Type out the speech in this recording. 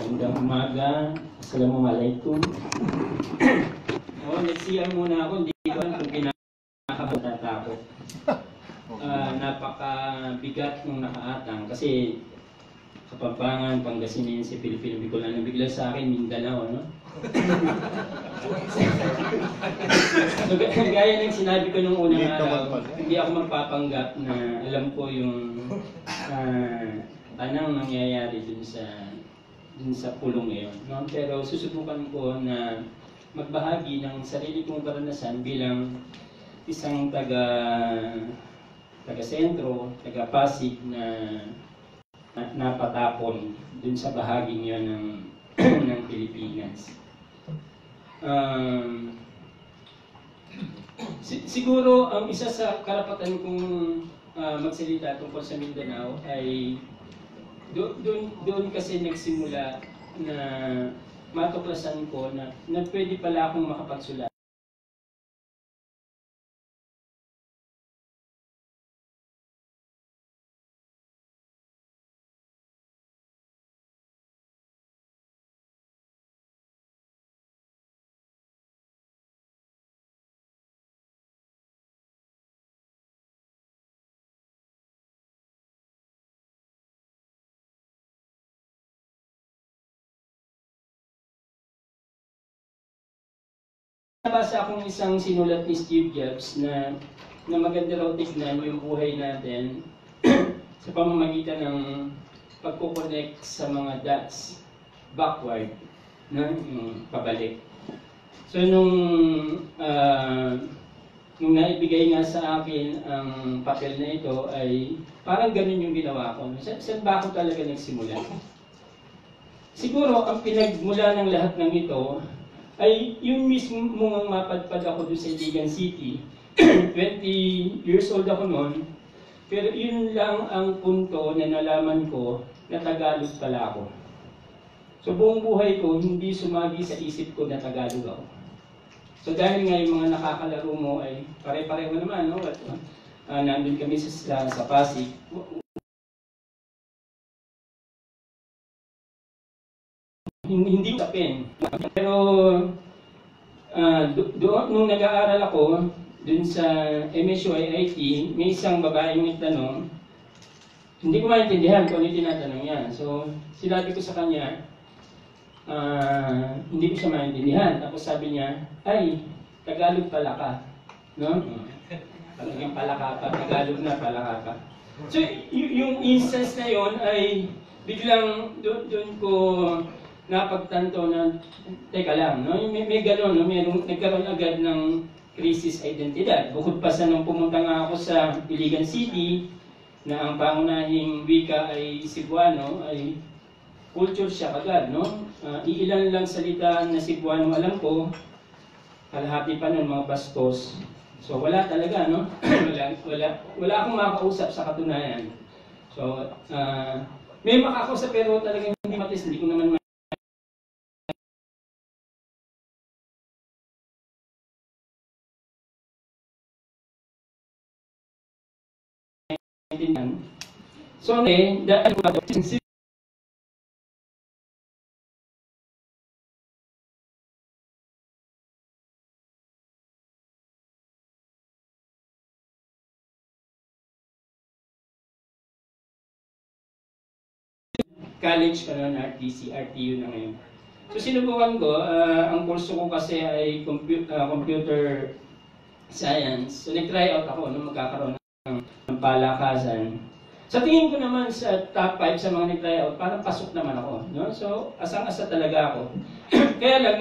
Magandang umaga. Assalamualaikum. Nag-CR muna ako. Hindi ko alam kung pinakabatatakot. Napakabigat ng nakaatang kasi Kapampangan, Pangasinan, si Pilipino, Bicolano, bigla sa akin Mindanao, no? So, gaya ng sinabi ko nung unang araw, hindi ako magpapanggap na alam ko yung tanang nangyayari dun sa pulong ngayon, no? Pero susubukan ko na magbahagi ng sarili kong karanasan bilang isang taga-sentro, taga-Pasig na napatapon dun sa bahaging yun ng Pilipinas. Siguro ang isa sa karapatan kong magsalita tungkol sa Mindanao ay doon kasi nagsimula na matuklasan ko na pwede pala akong makapagsulat. Nabasa akong isang sinulat ni Steve Jobs na maganda raw tignan yung buhay natin sa pamamagitan ng pagkoconnect sa mga dots backward, no? Pabalik. So nung naibigay nga sa akin ang papel na ito ay parang ganun yung ginawa ko. Saan ba ako talaga nagsimula? Siguro ang pinagmula ng lahat ng ito ay yung mismo mong mapadpad ako doon sa Iligan City. 20 years old ako noon, pero yun lang ang punto na nalaman ko na Tagalog pala ako. So buong buhay ko, hindi sumagi sa isip ko na Tagalog ako. So dahil nga yung mga nakakalaro mo ay pare-pareho naman, no? Nandun kami sa Pasig. Hindi tapin. Pero nung nag-aaral ako dun sa MSU-IIT, may isang babaeng nagtanong, hindi ko maintindihan kung ano tinatanong niya. So sinabi ko sa kanya, hindi ko siya maintindihan. Tapos sabi niya, ay, Tagalog pala ka. No? Talagang pala ka pa, Tagalog na pala ka pa. So yung instance na yon ay biglang doon ko napagtanto na, teka lang, no? May gano'n, no? Nagkaroon agad ng krisis identidad. Bukod pa sa nung pumunta nga ako sa Iligan City, na ang pangunahing wika ay Cebuano, ay culture shock agad, no? Iilan lang salita na Cebuano alam ko, kalahati pa nun mga bastos. So wala talaga, no? wala akong makausap sa katunayan. So, may makakausap pero talagang hindi matis, hindi ko naman so, dahil college pa noon, RTC, RTU na ngayon. So sinubukan ko, ang kurso ko kasi ay computer science. So nag-try out ako nung magkakaroon ng palakasan. Sa tingin ko naman sa top 5 sa mga nag-try out, parang pasok naman ako. No? So asang-asa talaga ako. Kaya lang,